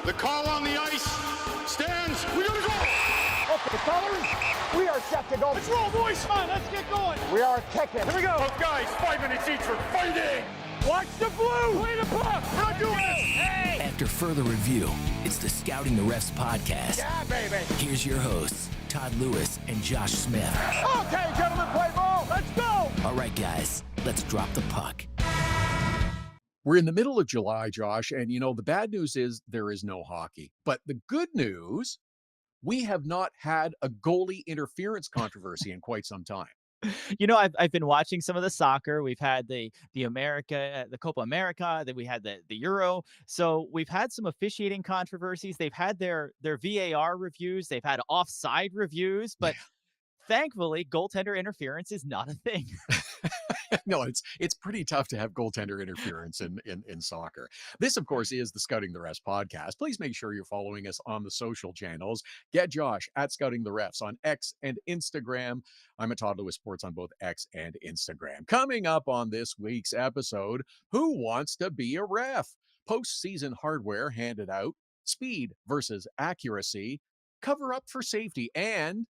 The call on the ice stands. We gotta go. Up the colors. We are set to go. Let's roll, boys. Come on, let's get going. We are kicking. Here we go. Both guys, 5 minutes each for fighting. Watch the blue. Play the puck. We're not doing this. Hey. After further review, it's the Scouting the Refs podcast. Yeah, baby. Here's your hosts, Todd Lewis and Josh Smith. Okay, gentlemen, play ball. Let's go. All right, guys, let's drop the puck. We're in the middle of July, Josh, and you know, the bad news is there is no hockey. But the good news, we have not had a goalie interference controversy in quite some time. You know, I've been watching some of the soccer. We've had the Copa America, then we had the Euro. So we've had some officiating controversies. They've had their VAR reviews. They've had offside reviews, but thankfully, goaltender interference is not a thing. No, it's pretty tough to have goaltender interference in soccer. This, of course, is the Scouting the Refs podcast. Please make sure you're following us on the social channels. Get Josh at Scouting the Refs on X and Instagram. I'm at Todd Lewis Sports on both X and Instagram. Coming up on this week's episode, who wants to be a ref? Postseason hardware handed out, speed versus accuracy, cover up for safety, and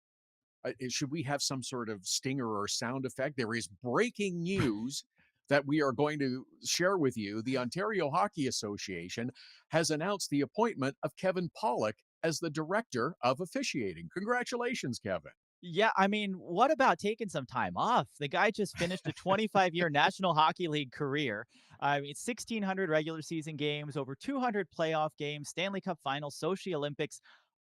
should we have some sort of stinger or sound effect? There is breaking news that we are going to share with you. The Ontario Hockey Association has announced the appointment of Kevin Pollock as the director of officiating. Congratulations, Kevin. Yeah, I mean, what about taking some time off? The guy just finished a 25-year National Hockey League career. I mean, 1,600 regular season games, over 200 playoff games, Stanley Cup Finals, Sochi Olympics.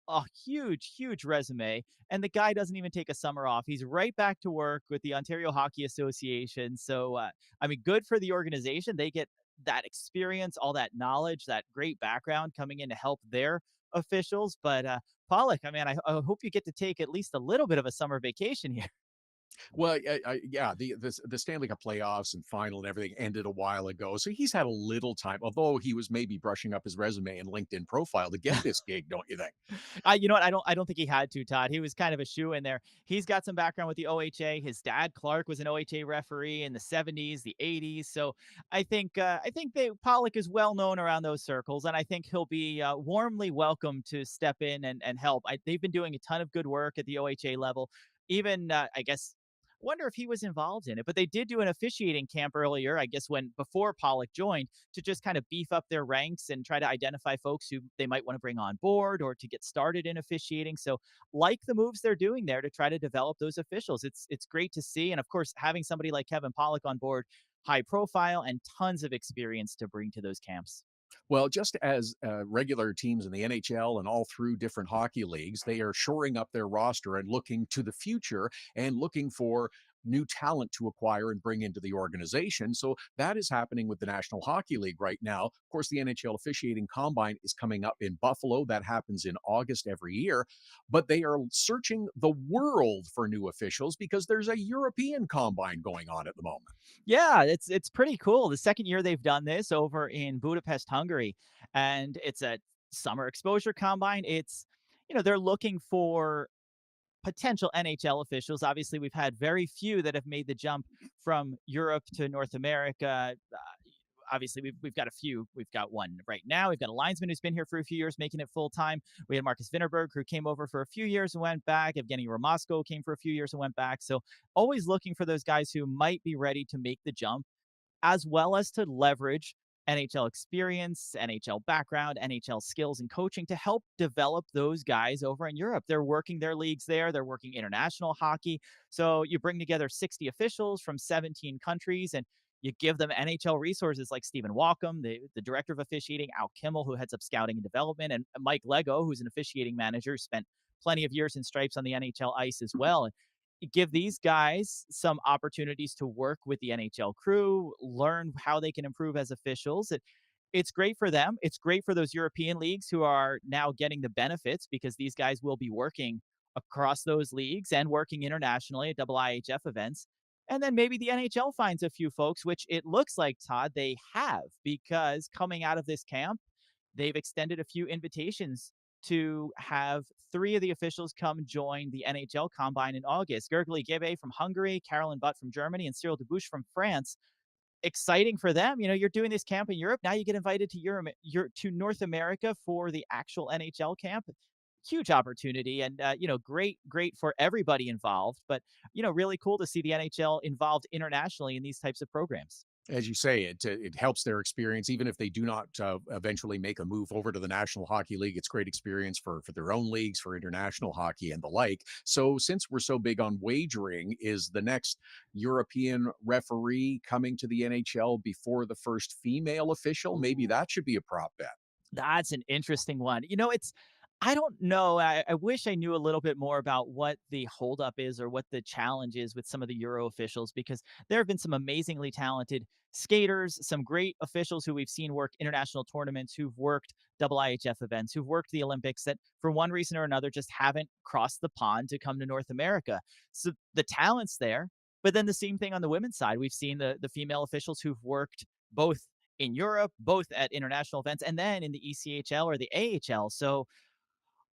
A huge resume, and the guy doesn't even take a summer off. He's right back to work with the Ontario Hockey Association. So, I mean, good for the organization. They get that experience, all that knowledge, that great background coming in to help their officials. But Pollock, I mean, I hope you get to take at least a little bit of a summer vacation here. Well, yeah, the Stanley Cup playoffs and final and everything ended a while ago, so he's had a little time. Although he was maybe brushing up his resume and LinkedIn profile to get this gig, don't you think? You know what? I don't think he had to, Todd. He was kind of a shoe in there. He's got some background with the OHA. His dad, Clark, was an OHA referee in the 70s, the 80s. So I think Pollock is well known around those circles, and I think he'll be warmly welcome to step in and help. They've been doing a ton of good work at the OHA level. Even I guess. Wonder if he was involved in it, but they did do an officiating camp earlier, I guess before Pollock joined, to just kind of beef up their ranks and try to identify folks who they might want to bring on board or to get started in officiating. So like the moves they're doing there to try to develop those officials, it's great to see. And of course, having somebody like Kevin Pollock on board, high profile and tons of experience to bring to those camps. Well, just as regular teams in the NHL and all through different hockey leagues, they are shoring up their roster and looking to the future and looking for new talent to acquire and bring into the organization. So that is happening with the National Hockey League right now. Of course, the NHL Officiating Combine is coming up in Buffalo. That happens in August every year. But they are searching the world for new officials because there's a European Combine going on at the moment. Yeah, it's pretty cool. The second year they've done this over in Budapest, Hungary, and it's a Summer Exposure Combine. It's, you know, they're looking for potential NHL officials. Obviously, we've had very few that have made the jump from Europe to North America. Obviously, we've got a few. We've got one right now. We've got a linesman who's been here for a few years, making it full time. We had Marcus Vinterberg, who came over for a few years and went back. Evgeny Romasko came for a few years and went back. So always looking for those guys who might be ready to make the jump, as well as to leverage NHL experience, NHL background, NHL skills and coaching to help develop those guys over in Europe. They're working their leagues there. They're working international hockey. So you bring together 60 officials from 17 countries and you give them NHL resources like Stephen Walcom, the director of officiating, Al Kimmel, who heads up scouting and development, and Mike Lego, who's an officiating manager, spent plenty of years in stripes on the NHL ice as well. Give these guys some opportunities to work with the NHL crew, learn how they can improve as officials. It's great for them. It's great for those European leagues who are now getting the benefits because these guys will be working across those leagues and working internationally at IIHF events. And then maybe the NHL finds a few folks, which it looks like, Todd, they have, because coming out of this camp, they've extended a few invitations to have 3 of the officials come join the NHL Combine in August. Gergely Gebe from Hungary, Carolyn Butt from Germany, and Cyril Debouche from France. exciting for them. You're doing this camp in Europe. Now you get invited to Europe, to North America for the actual NHL camp. Huge opportunity, and great for everybody involved. But really cool to see the NHL involved internationally in these types of programs. As you say, it helps their experience, even if they do not eventually make a move over to the National Hockey League. It's great experience for their own leagues, for international hockey and the like. So, since we're so big on wagering, is the next European referee coming to the NHL before the first female official? Maybe that should be a prop bet. That's an interesting one. I don't know. I wish I knew a little bit more about what the holdup is or what the challenge is with some of the Euro officials, because there have been some amazingly talented skaters, some great officials who we've seen work international tournaments, who've worked IIHF events, who've worked the Olympics, that for one reason or another just haven't crossed the pond to come to North America. So the talent's there. But then the same thing on the women's side. We've seen the female officials who've worked both in Europe, both at international events, and then in the ECHL or the AHL. So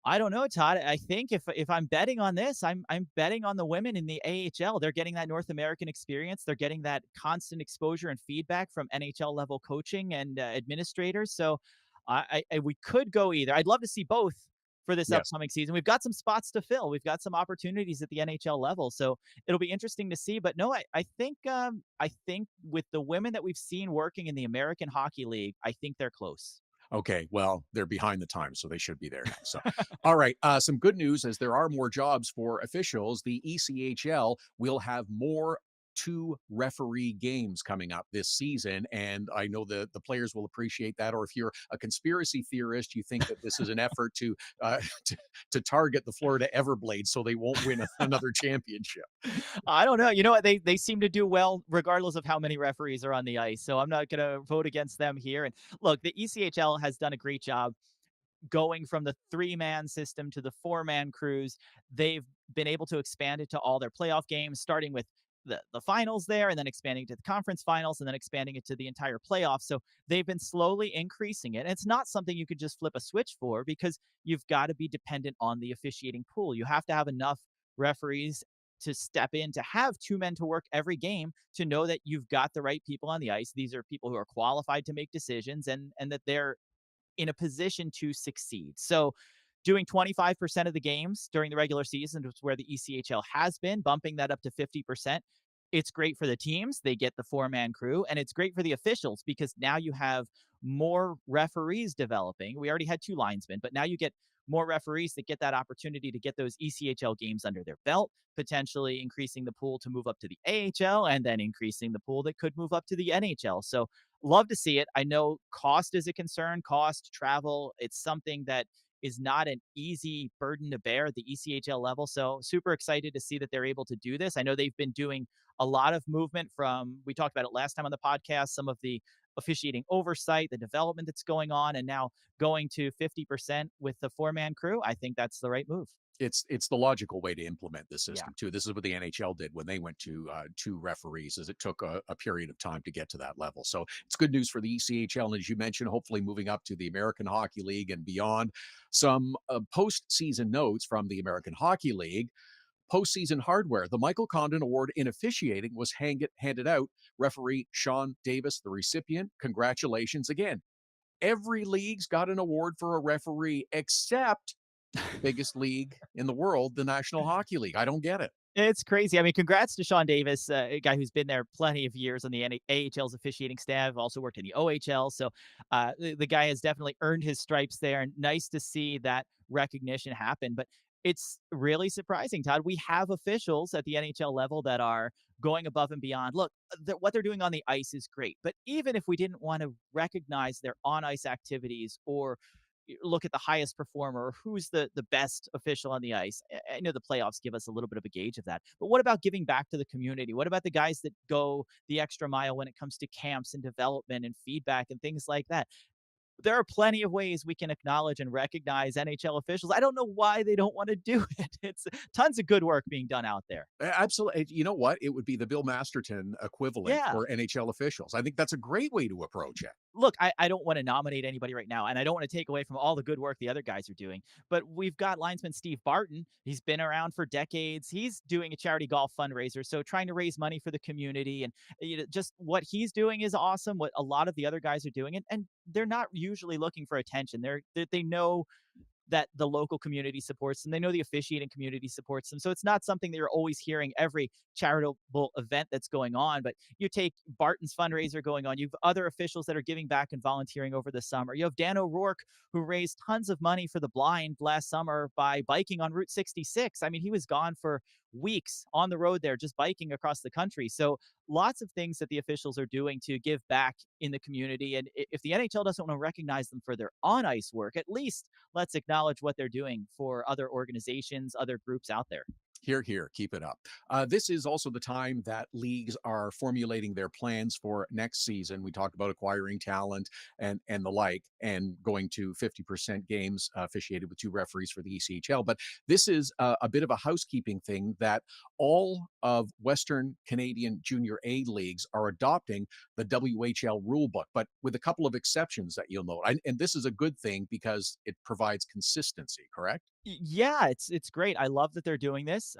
I don't know, Todd. I think if I'm betting on this, I'm betting on the women in the AHL. They're getting that North American experience. They're getting that constant exposure and feedback from NHL level coaching and administrators. So we could go either. I'd love to see both for this Yes. upcoming season. We've got some spots to fill. We've got some opportunities at the NHL level. So it'll be interesting to see. But no, I think with the women that we've seen working in the American Hockey League, I think they're close. Okay, well, they're behind the times, so they should be there now. So, all right, some good news as there are more jobs for officials. The ECHL will have more two referee games coming up this season, and I know the players will appreciate that. Or if you're a conspiracy theorist, you think that this is an effort to to target the Florida Everblades so they won't win another championship. I don't know. You know what? They seem to do well regardless of how many referees are on the ice. So I'm not going to vote against them here. And look, the ECHL has done a great job going from the three-man system to the four-man crews. They've been able to expand it to all their playoff games, starting with the finals there, and then expanding to the conference finals, and then expanding it to the entire playoffs. So they've been slowly increasing it. And it's not something you could just flip a switch for, because you've got to be dependent on the officiating pool. You have to have enough referees to step in, to have two men to work every game, to know that you've got the right people on the ice. These are people who are qualified to make decisions, and that they're in a position to succeed. So doing 25% of the games during the regular season, which is where the ECHL has been, bumping that up to 50%. It's great for the teams. They get the four-man crew, and it's great for the officials because now you have more referees developing. We already had two linesmen, but now you get more referees that get that opportunity to get those ECHL games under their belt, potentially increasing the pool to move up to the AHL, and then increasing the pool that could move up to the NHL. So love to see it. I know cost is a concern, cost, travel. It's something that is not an easy burden to bear at the ECHL level. So super excited to see that they're able to do this. I know they've been doing a lot of movement from, we talked about it last time on the podcast, some of the officiating oversight, the development that's going on, and now going to 50% with the four-man crew. I think that's the right move. It's the logical way to implement this Yeah. system too. This is what the NHL did when they went to two referees, as it took a period of time to get to that level. So it's good news for the ECHL, and as you mentioned, hopefully moving up to the American Hockey League and beyond. Some postseason notes from the American Hockey League. Postseason hardware. The Michael Condon Award in officiating was handed out. Referee Shaun Davis, the recipient. Congratulations again. Every league's got an award for a referee except the biggest league in the world, the National Hockey League. I don't get it. It's crazy. I mean, congrats to Shaun Davis, a guy who's been there plenty of years on the AHL's officiating staff, also worked in the OHL. So the guy has definitely earned his stripes there. And nice to see that recognition happen. But it's really surprising, Todd. We have officials at the NHL level that are going above and beyond. Look, what they're doing on the ice is great. But even if we didn't want to recognize their on ice activities, or look at the highest performer, or who's the best official on the ice. I know the playoffs give us a little bit of a gauge of that, but what about giving back to the community? What about the guys that go the extra mile when it comes to camps and development and feedback and things like that? There are plenty of ways we can acknowledge and recognize NHL officials. I don't know why they don't want to do it. It's tons of good work being done out there. Absolutely. You know what? It would be the Bill Masterton equivalent Yeah. for NHL officials. I think that's a great way to approach it. look, I don't want to nominate anybody right now, and I don't want to take away from all the good work the other guys are doing. But we've got linesman Steve Barton. He's been around for decades. He's doing a charity golf fundraiser, so trying to raise money for the community, and just what he's doing is awesome. What a lot of the other guys are doing, and they're not usually looking for attention. They know that the local community supports them. They know the officiating community supports them. So it's not something that you're always hearing every charitable event that's going on. But you take Barton's fundraiser going on. You have other officials that are giving back and volunteering over the summer. You have Dan O'Rourke, who raised tons of money for the blind last summer by biking on Route 66. I mean, he was gone for weeks on the road there, just biking across the country. So lots of things that the officials are doing to give back in the community. And if the NHL doesn't want to recognize them for their on ice work, at least let's acknowledge what they're doing for other organizations, other groups out there. Here, here, keep it up. This is also the time that leagues are formulating their plans for next season. We talked about acquiring talent and the like, and going to 50% games officiated with two referees for the ECHL. But this is a bit of a housekeeping thing that all of Western Canadian Junior A leagues are adopting the WHL rulebook, but with a couple of exceptions that you'll note. And this is a good thing because it provides consistency, correct? Yeah, it's great. I love that they're doing this.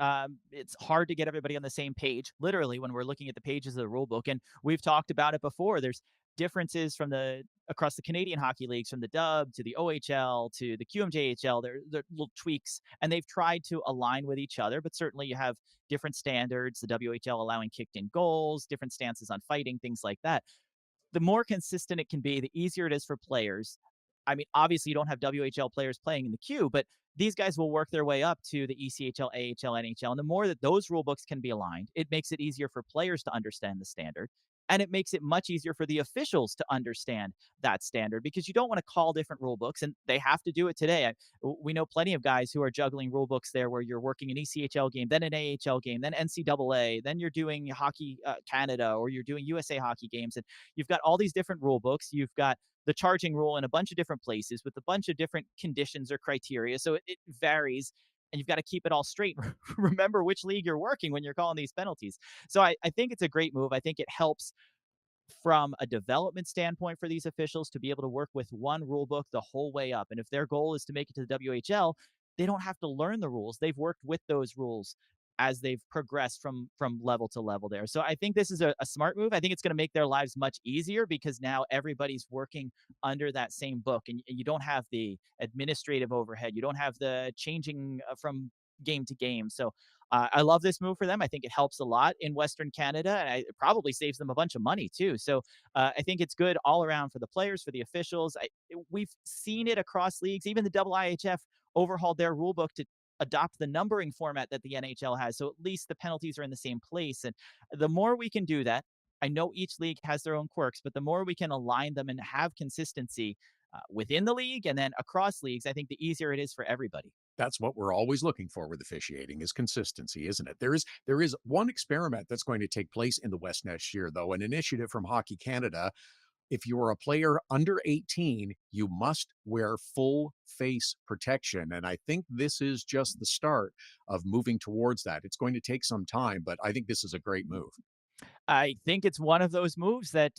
It's hard to get everybody on the same page, literally, when we're looking at the pages of the rule book. And we've talked about it before. There's differences from the across the Canadian hockey leagues, from the Dub to the OHL to the QMJHL. There are little tweaks, and they've tried to align with each other. But certainly, you have different standards. The WHL allowing kicked in goals, different stances on fighting, things like that. The more consistent it can be, the easier it is for players. I mean, obviously, you don't have WHL players playing in the queue, but these guys will work their way up to the ECHL, AHL, NHL. And the more that those rule books can be aligned, it makes it easier for players to understand the standard. And it makes it much easier for the officials to understand that standard, because you don't want to call different rule books, and they have to do it today. We know plenty of guys who are juggling rule books there, where you're working an ECHL game, then an AHL game, then NCAA, then you're doing Hockey Canada, or you're doing USA hockey games. And you've got all these different rule books. You've got the charging rule in a bunch of different places with a bunch of different conditions or criteria. So it varies, and you've got to keep it all straight. Remember which league you're working when you're calling these penalties. So I think it's a great move. I think it helps from a development standpoint for these officials to be able to work with one rule book the whole way up. And if their goal is to make it to the WHL, they don't have to learn the rules. They've worked with those rules as they've progressed from level to level there. So I think this is a smart move. I think it's going to make their lives much easier, because now everybody's working under that same book, and you don't have the administrative overhead. You don't have the changing from game to game. So I love this move for them. I think it helps a lot in Western Canada, and it probably saves them a bunch of money too. So I think it's good all around for the players, for the officials. We've seen it across leagues. Even the IIHF overhauled their rule book to adopt the numbering format that the NHL has. So at least the penalties are in the same place. And the more we can do that, I know each league has their own quirks, but the more we can align them and have consistency within the league and then across leagues, I think the easier it is for everybody. That's what we're always looking for with officiating, is consistency, isn't it? There is one experiment that's going to take place in the West next year, though, an initiative from Hockey Canada. If you are a player under 18, you must wear full face protection. And I think this is just the start of moving towards that. It's going to take some time, but I think this is a great move. I think it's one of those moves that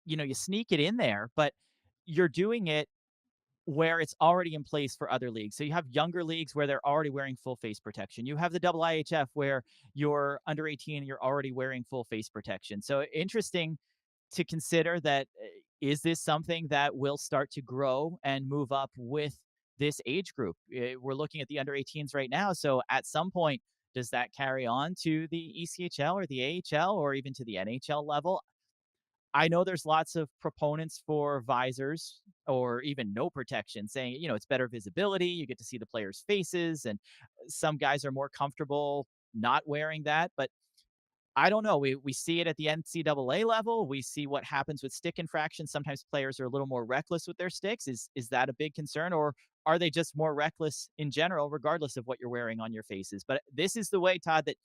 you sneak it in there, but you're doing it where it's already in place for other leagues. So you have younger leagues where they're already wearing full face protection. You have the IIHF where you're under 18 and you're already wearing full face protection. So interesting to consider that. Is this something that will start to grow and move up with this age group? We're looking at the under 18s right now. So at some point, does that carry on to the ECHL or the AHL or even to the NHL level? I know there's lots of proponents for visors or even no protection, saying, it's better visibility. You get to see the players' faces, and some guys are more comfortable not wearing that. But I don't know. We see it at the NCAA level. We see what happens with stick infractions. Sometimes players are a little more reckless with their sticks. Is that a big concern, or are they just more reckless in general, regardless of what you're wearing on your faces? But this is the way, Todd, that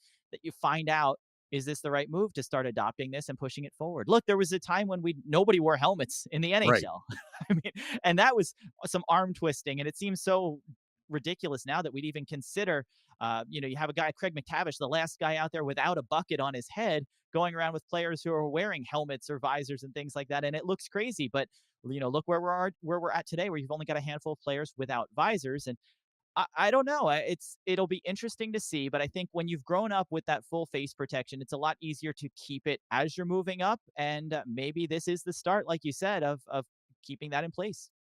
you find out, is this the right move to start adopting this and pushing it forward? Look, there was a time when nobody wore helmets in the Right. NHL. I mean, and that was some arm twisting, and it seems so ridiculous now that we'd even consider, you have a guy, Craig McTavish, the last guy out there without a bucket on his head, going around with players who are wearing helmets or visors and things like that. And it looks crazy, but look where we're at today, where you've only got a handful of players without visors. And I don't know. It'll be interesting to see, but I think when you've grown up with that full face protection, it's a lot easier to keep it as you're moving up. And maybe this is the start, like you said, of keeping that in place.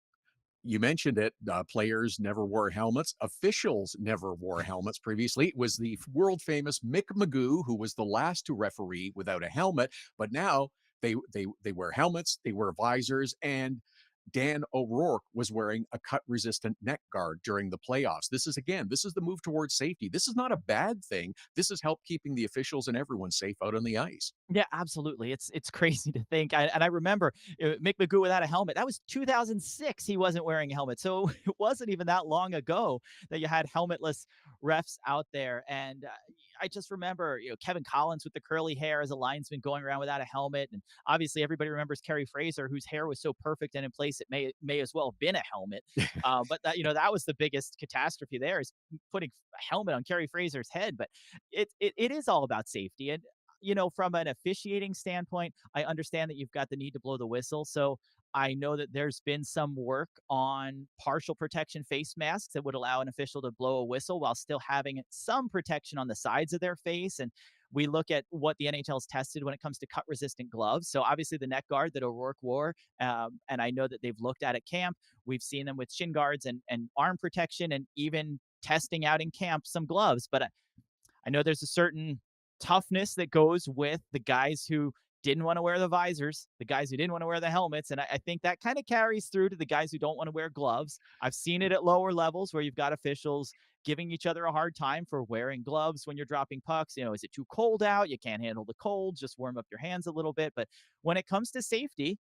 You mentioned it. Players never wore helmets. Officials never wore helmets previously. It was the world famous Mick McGeough who was the last to referee without a helmet. But now they wear helmets, they wear visors, and Dan O'Rourke was wearing a cut resistant neck guard during the playoffs. This is the move towards safety. This is not a bad thing. This has helped keeping the officials and everyone safe out on the ice. Yeah, absolutely. It's crazy to think. And I remember Mick McGeough without a helmet. That was 2006. He wasn't wearing a helmet, so it wasn't even that long ago that you had helmetless refs out there. And I just remember, Kevin Collins with the curly hair as a linesman going around without a helmet. And obviously, everybody remembers Kerry Fraser, whose hair was so perfect and in place it may as well have been a helmet. But that was the biggest catastrophe there, is putting a helmet on Kerry Fraser's head. But it is all about safety. And from an officiating standpoint, I understand that you've got the need to blow the whistle. So I know that there's been some work on partial protection face masks that would allow an official to blow a whistle while still having some protection on the sides of their face. And we look at what the NHL's tested when it comes to cut resistant gloves. So obviously the neck guard that O'Rourke wore, and I know that they've looked at camp. We've seen them with shin guards and arm protection, and even testing out in camp some gloves. But I know there's a certain toughness that goes with the guys who didn't want to wear the visors, the guys who didn't want to wear the helmets. And I think that kind of carries through to the guys who don't want to wear gloves. I've seen it at lower levels where you've got officials giving each other a hard time for wearing gloves when you're dropping pucks. Is it too cold out? You can't handle the cold. Just warm up your hands a little bit. But when it comes to safety,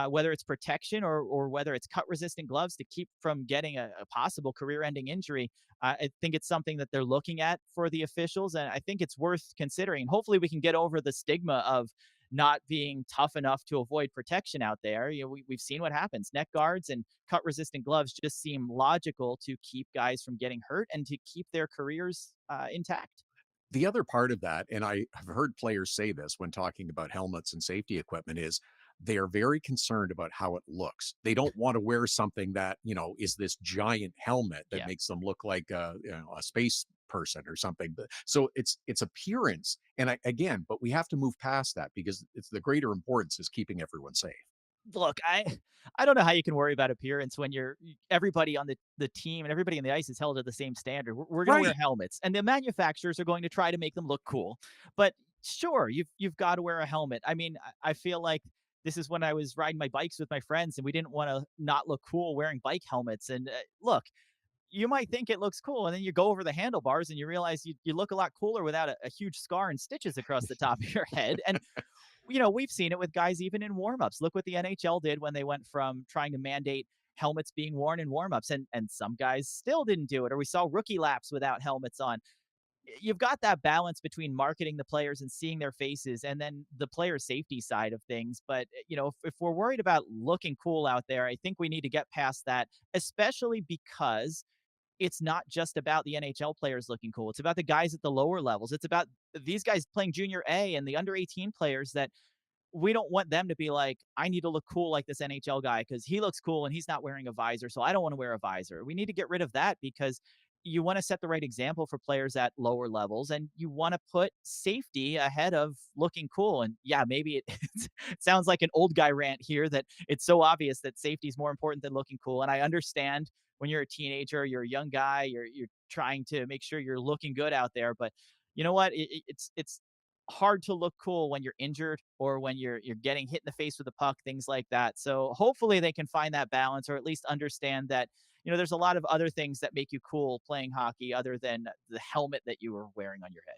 whether it's protection or whether it's cut resistant gloves to keep from getting a possible career ending injury, I think it's something that they're looking at for the officials. And I think it's worth considering. Hopefully we can get over the stigma of not being tough enough to avoid protection out there. We've seen what happens. Neck guards and cut resistant gloves just seem logical to keep guys from getting hurt and to keep their careers intact. The other part of that, and I have heard players say this when talking about helmets and safety equipment, is they are very concerned about how it looks. They don't want to wear something that, is this giant helmet that Yeah. makes them look like a space person or something. But so it's appearance. And but we have to move past that because it's the greater importance is keeping everyone safe. Look, I don't know how you can worry about appearance when everybody on the team and everybody on the ice is held to the same standard. We're going to wear Right. helmets, and the manufacturers are going to try to make them look cool. But sure, you've got to wear a helmet. I mean, I feel like this is when I was riding my bikes with my friends, and we didn't want to not look cool wearing bike helmets. And look, you might think it looks cool, and then you go over the handlebars and you realize you look a lot cooler without a huge scar and stitches across the top of your head. And we've seen it with guys even in warmups. Look what the NHL did when they went from trying to mandate helmets being worn in warmups, and some guys still didn't do it. Or we saw rookie laps without helmets on. You've got that balance between marketing the players and seeing their faces, and then the player safety side of things. But if we're worried about looking cool out there, I think we need to get past that, especially because it's not just about the NHL players looking cool. It's about the guys at the lower levels. It's about these guys playing junior A and the under 18 players that we don't want them to be like, I need to look cool like this NHL guy because he looks cool and he's not wearing a visor, so I don't want to wear a visor. We need to get rid of that because you want to set the right example for players at lower levels, and you want to put safety ahead of looking cool. And yeah, maybe it sounds like an old guy rant here that it's so obvious that safety is more important than looking cool. And I understand when you're a teenager, you're a young guy, you're trying to make sure you're looking good out there. But you know what? It's hard to look cool when you're injured or when you're getting hit in the face with a puck, things like that. So hopefully they can find that balance, or at least understand that there's a lot of other things that make you cool playing hockey other than the helmet that you were wearing on your head.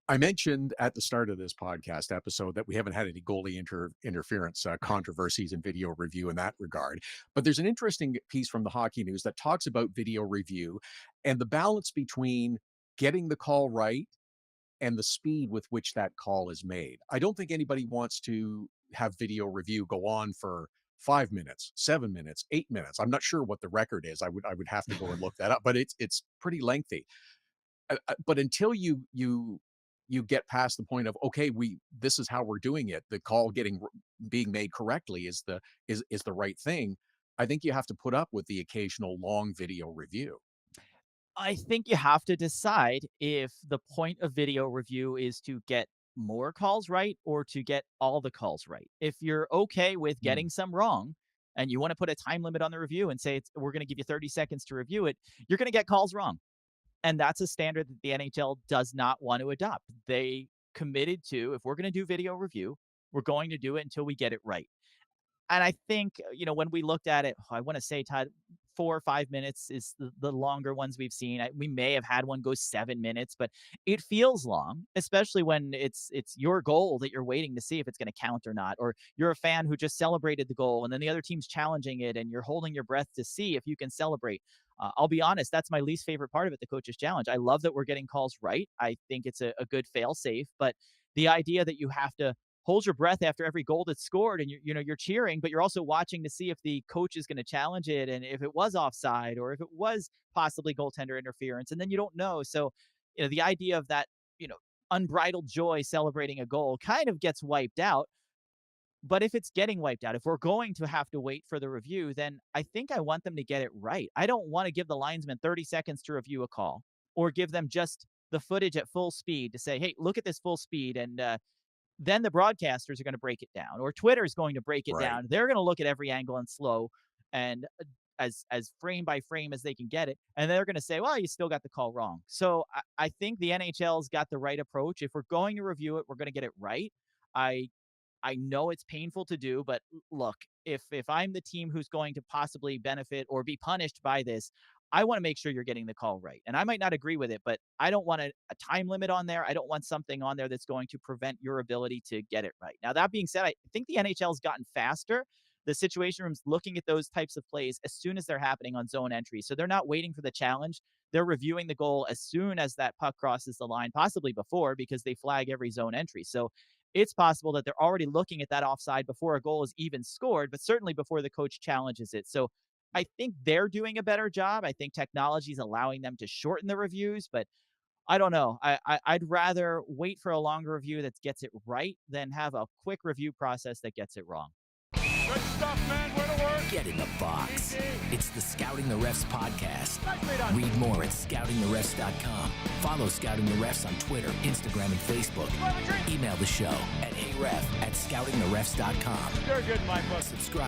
I mentioned at the start of this podcast episode that we haven't had any goalie interference controversies in video review in that regard. But there's an interesting piece from the Hockey News that talks about video review and the balance between getting the call right and the speed with which that call is made. I don't think anybody wants to have video review go on for 5 minutes, 7 minutes, 8 minutes. I'm not sure what the record is. I would have to go and look that up, but it's pretty lengthy. But until you get past the point of, okay, this is how we're doing it, the call being made correctly is the right thing. I think you have to put up with the occasional long video review. I think you have to decide if the point of video review is to get more calls right or to get all the calls right. If you're okay with getting some wrong and you want to put a time limit on the review and say we're going to give you 30 seconds to review it, you're going to get calls wrong. And that's a standard that the NHL does not want to adopt. They committed to, if we're going to do video review, we're going to do it until we get it right. And I think, when we looked at it, I want to say, Todd, 4 or 5 minutes is the longer ones we've seen. We may have had one go 7 minutes, but it feels long, especially when it's your goal that you're waiting to see if it's going to count or not, or you're a fan who just celebrated the goal and then the other team's challenging it and you're holding your breath to see if you can celebrate. I'll be honest, that's my least favorite part of it, the coach's challenge. I love that we're getting calls right. I think it's a good fail safe, but the idea that you have to hold your breath after every goal that's scored and you're cheering, but you're also watching to see if the coach is going to challenge it and if it was offside or if it was possibly goaltender interference, and then you don't know. So the idea of that unbridled joy celebrating a goal kind of gets wiped out. But if it's getting wiped out, if we're going to have to wait for the review, then I think I want them to get it right. I don't want to give the linesman 30 seconds to review a call or give them just the footage at full speed to say, hey, look at this full speed, and then the broadcasters are going to break it down, or Twitter is going to break it down. They're going to look at every angle and slow and as frame by frame as they can get it. And they're going to say, well, you still got the call wrong. So I think the NHL's got the right approach. If we're going to review it, we're going to get it right. I know it's painful to do, but look, if I'm the team who's going to possibly benefit or be punished by this, I want to make sure you're getting the call right. And I might not agree with it, but I don't want a time limit on there. I don't want something on there that's going to prevent your ability to get it right. Now, that being said, I think the NHL's gotten faster. The situation room's looking at those types of plays as soon as they're happening on zone entry. So they're not waiting for the challenge. They're reviewing the goal as soon as that puck crosses the line, possibly before, because they flag every zone entry. So it's possible that they're already looking at that offside before a goal is even scored, but certainly before the coach challenges it. So I think they're doing a better job. I think technology is allowing them to shorten the reviews, but I don't know. I'd rather wait for a longer review that gets it right than have a quick review process that gets it wrong. Good stuff, man. Way to work. Get in the box. It's the Scouting the Refs podcast. Read more at scoutingtherefs.com. Follow Scouting the Refs on Twitter, Instagram, and Facebook. Email the show at heyref@scoutingtherefs.com. You're good, Michael. Subscribe.